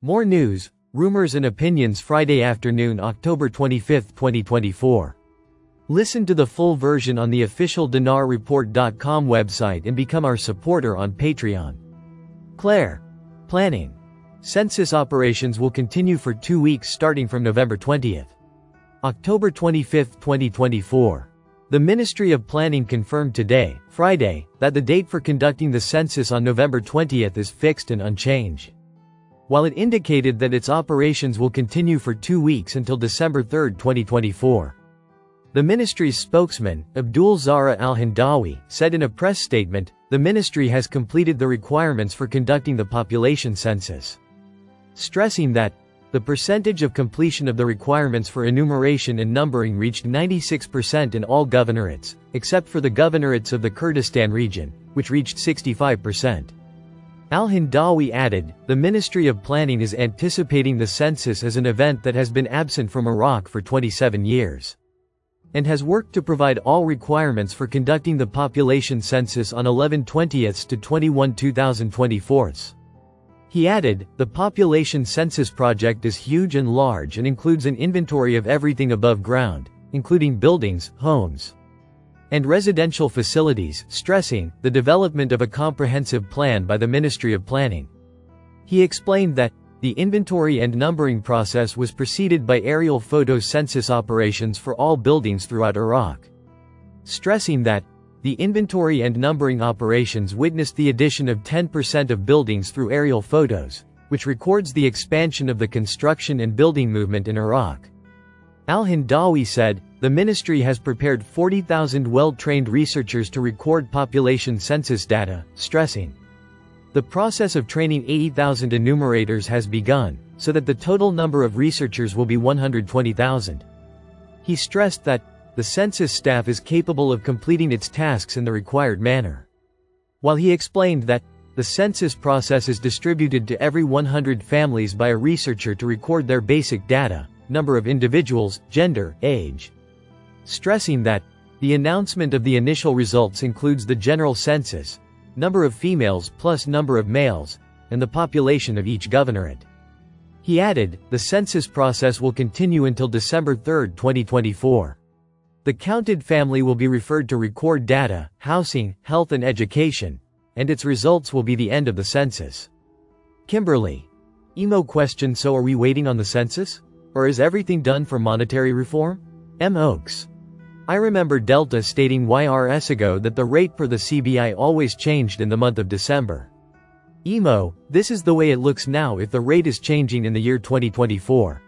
More news, rumors and opinions Friday afternoon, October 25, 2024. Listen to the full version on the official dinarreport.com website and become our supporter on Patreon. Claire. Planning. Census operations will continue for 2 weeks starting from November 20th. October 25, 2024. The Ministry of Planning confirmed today, Friday, that the date for conducting the census on November 20th is fixed and unchanged. While it indicated that its operations will continue for 2 weeks until December 3, 2024. The ministry's spokesman, Abdul Zahra Al-Hindawi, said in a press statement, the ministry has completed the requirements for conducting the population census. Stressing that, the percentage of completion of the requirements for enumeration and numbering reached 96% in all governorates, except for the governorates of the Kurdistan region, which reached 65%. Al-Hindawi added, the Ministry of Planning is anticipating the census as an event that has been absent from Iraq for 27 years. And has worked to provide all requirements for conducting the population census on 11/20 to 21/2024. He added, the population census project is huge and large and includes an inventory of everything above ground, including buildings, homes, and residential facilities, stressing the development of a comprehensive plan by the Ministry of Planning. He explained that, the inventory and numbering process was preceded by aerial photo census operations for all buildings throughout Iraq. Stressing that, the inventory and numbering operations witnessed the addition of 10% of buildings through aerial photos, which records the expansion of the construction and building movement in Iraq. Al-Hindawi said, the ministry has prepared 40,000 well-trained researchers to record population census data, stressing, the process of training 80,000 enumerators has begun, so that the total number of researchers will be 120,000. He stressed that, the census staff is capable of completing its tasks in the required manner. While he explained that, the census process is distributed to every 100 families by a researcher to record their basic data, number of individuals, gender, age. Stressing that, the announcement of the initial results includes the general census, number of females plus number of males, and the population of each governorate. He added, the census process will continue until December 3, 2024. The counted family will be referred to record data, housing, health and education, and its results will be the end of the census. Kimberly. Emo question: so are we waiting on the census? Or is everything done for monetary reform? M. Oaks. I remember Delta stating YRS ago that the rate per the CBI always changed in the month of December. Emo, this is the way it looks now if the rate is changing in the year 2024.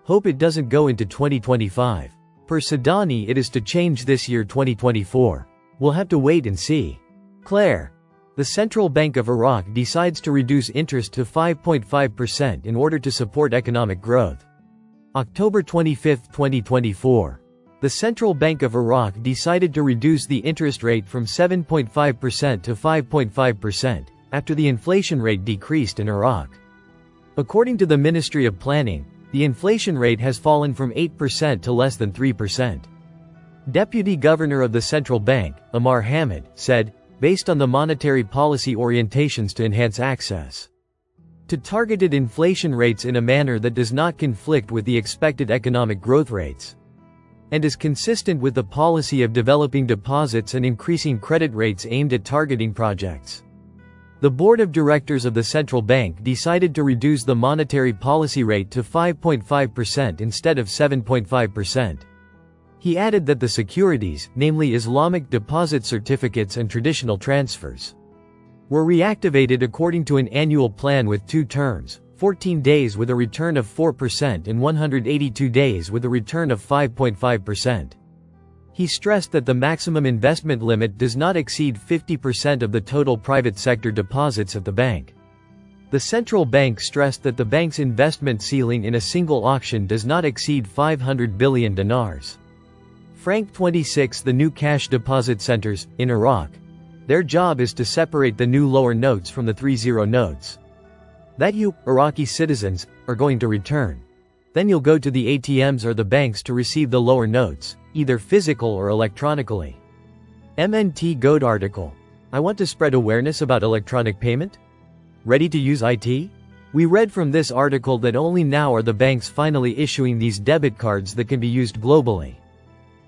Hope it doesn't go into 2025. Per Sadani it is to change this year 2024. We'll have to wait and see. Claire. The Central Bank of Iraq decides to reduce interest to 5.5% in order to support economic growth. October 25, 2024. The Central Bank of Iraq decided to reduce the interest rate from 7.5% to 5.5%, after the inflation rate decreased in Iraq. According to the Ministry of Planning, the inflation rate has fallen from 8% to less than 3%. Deputy Governor of the Central Bank, Amar Hamid, said, based on the monetary policy orientations to enhance access to targeted inflation rates in a manner that does not conflict with the expected economic growth rates, and is consistent with the policy of developing deposits and increasing credit rates aimed at targeting projects. The Board of Directors of the Central Bank decided to reduce the monetary policy rate to 5.5% instead of 7.5%. He added that the securities, namely Islamic deposit certificates and traditional transfers, were reactivated according to an annual plan with 2 terms, 14 days with a return of 4% and 182 days with a return of 5.5%. He stressed that the maximum investment limit does not exceed 50% of the total private sector deposits at the bank. The central bank stressed that the bank's investment ceiling in a single auction does not exceed 500 billion dinars. Franc 26. The new cash deposit centers, in Iraq, their job is to separate the new lower notes from the 30 notes that you, Iraqi citizens, are going to return. Then you'll go to the ATMs or the banks to receive the lower notes, either physical or electronically. MNT Goat article. I want to spread awareness about electronic payment? Ready to use IT? We read from this article that only now are the banks finally issuing these debit cards that can be used globally.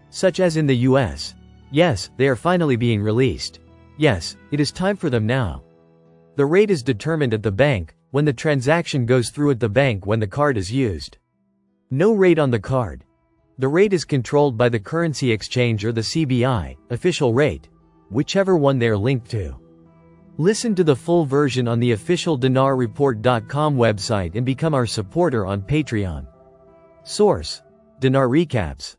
Such as in the US. Yes, they are finally being released. Yes, it is time for them now. The rate is determined at the bank, when the transaction goes through at the bank when the card is used. No rate on the card. The rate is controlled by the currency exchange or the CBI, official rate, whichever one they are linked to. Listen to the full version on the official dinarreport.com website and become our supporter on Patreon. Source: Dinar Recaps.